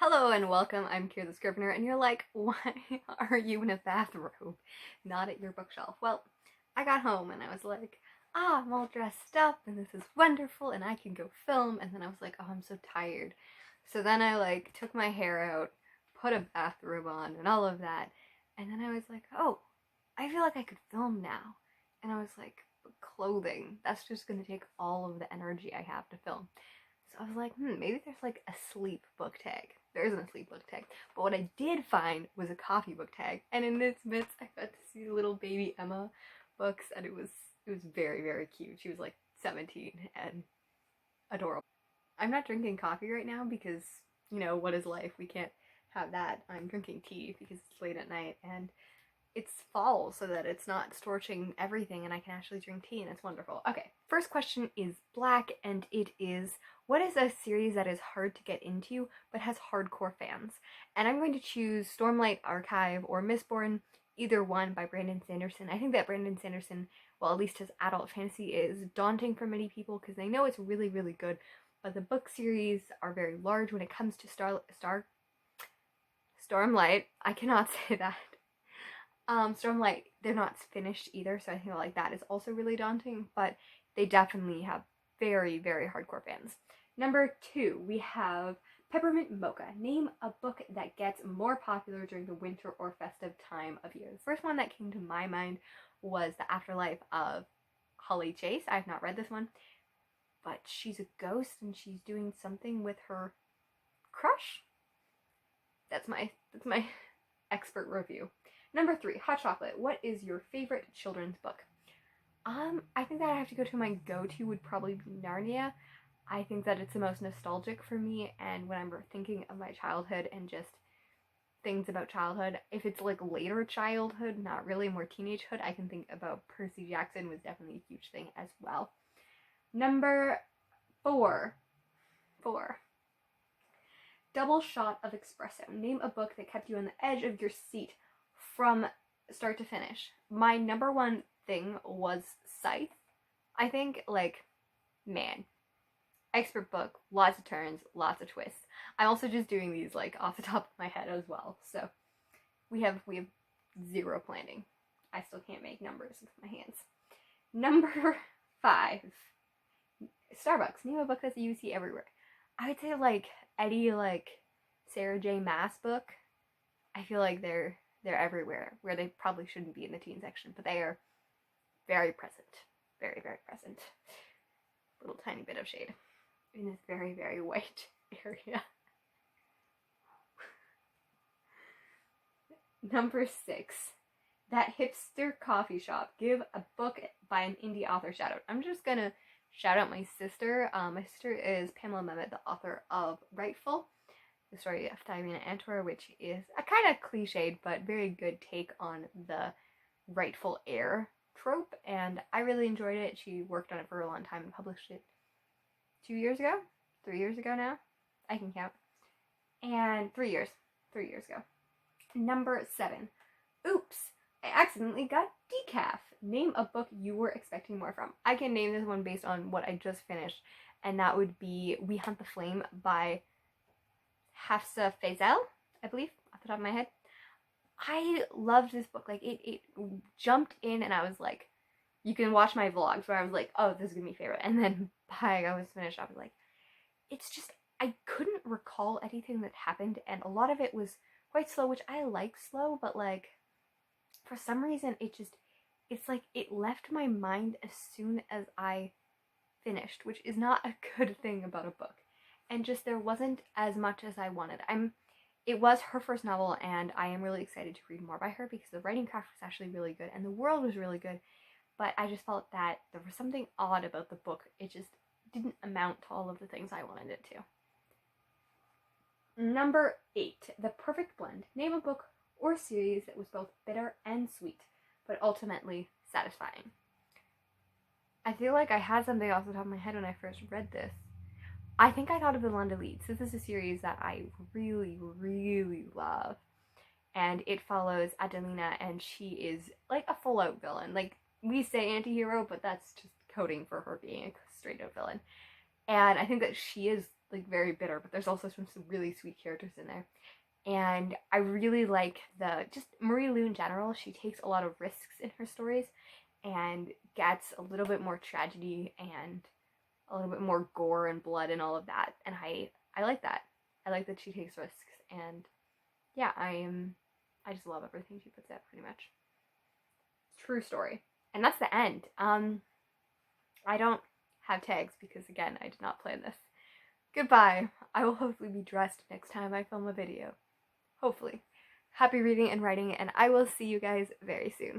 Hello and welcome, I'm Kira the Scrivener, and you're like, why are you in a bathrobe, not at your bookshelf? Well, I got home and I was like, I'm all dressed up and this is wonderful and I can go film, and then I was like, oh, I'm so tired. So then I took my hair out, put a bathrobe on and all of that, and then I was like, oh, I feel like I could film now. And I was like, clothing, that's just gonna take all of the energy I have to film. So I was like, maybe there's like a sleep book tag. There isn't a sleep book tag. But what I did find was a coffee book tag. And in its midst, I got to see little baby Emma books, and it was very, very cute. She was like 17 and adorable. I'm not drinking coffee right now because, what is life? We can't have that. I'm drinking tea because it's late at night and it's fall so that it's not scorching everything and I can actually drink tea, and it's wonderful. Okay, first question is black, and it is, what is a series that is hard to get into but has hardcore fans? And I'm going to choose Stormlight Archive or Mistborn, either one by Brandon Sanderson. I think that Brandon Sanderson, well, at least his adult fantasy, is daunting for many people because they know it's really, really good, but the book series are very large when it comes to Stormlight. I cannot say that. Stormlight, they're not finished either, so I feel like that is also really daunting, but they definitely have very, very hardcore fans. Number 2, we have Peppermint Mocha. Name a book that gets more popular during the winter or festive time of year. The first one that came to my mind was The Afterlife of Holly Chase. I have not read this one, but she's a ghost and she's doing something with her crush. That's my expert review. Number 3, hot chocolate. What is your favorite children's book? I think that I have to go to my go-to would probably be Narnia. I think that it's the most nostalgic for me, and when I'm thinking of my childhood and just things about childhood, if it's like later childhood, not really more teenagehood, I can think about Percy Jackson was definitely a huge thing as well. Number 4. Double shot of espresso. Name a book that kept you on the edge of your seat from start to finish. My number one thing was Scythe. I think, man, expert book, lots of turns, lots of twists. I'm also just doing these off the top of my head as well. So we have zero planning. I still can't make numbers with my hands. Number 5, Starbucks. Name a book that you see everywhere. I would say Eddie, Sarah J. Maas book. I feel like they're everywhere, where they probably shouldn't be in the teen section, but they are very present. Very, very present. Little tiny bit of shade in this very, very white area. Number 6, That Hipster Coffee Shop. Give a book by an indie author shout out. I'm just gonna shout out my sister. My sister is Pamela Mehmet, the author of Rightful, the story of Diana Antwer, which is a kind of cliched but very good take on the rightful heir trope, and I really enjoyed it. She worked on it for a long time and published it 2 years ago? 3 years ago now? I can count. And 3 years. 3 years ago. Number 7. Oops! I accidentally got decaf. Name a book you were expecting more from. I can name this one based on what I just finished, and that would be We Hunt the Flame by Hafsa Faisal, I believe, off the top of my head. I loved this book. It jumped in, and I was like, you can watch my vlogs where I was like, oh, this is gonna be favorite. And then by I was finished, I was like, it's just, I couldn't recall anything that happened, and a lot of it was quite slow, which I like slow, but for some reason it left my mind as soon as I finished, which is not a good thing about a book. And just there wasn't as much as I wanted. It was her first novel, and I am really excited to read more by her because the writing craft was actually really good and the world was really good, but I just felt that there was something odd about the book. It just didn't amount to all of the things I wanted it to. Number 8, The Perfect Blend. Name a book or series that was both bitter and sweet, but ultimately satisfying. I feel like I had something off the top of my head when I first read this. I think I thought of The London Leads. This is a series that I really, really love. And it follows Adelina, and she is a full-out villain. We say anti-hero, but that's just coding for her being a straight-out villain. And I think that she is like very bitter, but there's also some really sweet characters in there. And I really like just Marie Lu in general. She takes a lot of risks in her stories and gets a little bit more tragedy and a little bit more gore and blood and all of that. And I like that. I like that she takes risks, and yeah, I just love everything she puts out pretty much. True story. And that's the end. I don't have tags because again, I did not plan this. Goodbye. I will hopefully be dressed next time I film a video. Hopefully. Happy reading and writing, and I will see you guys very soon.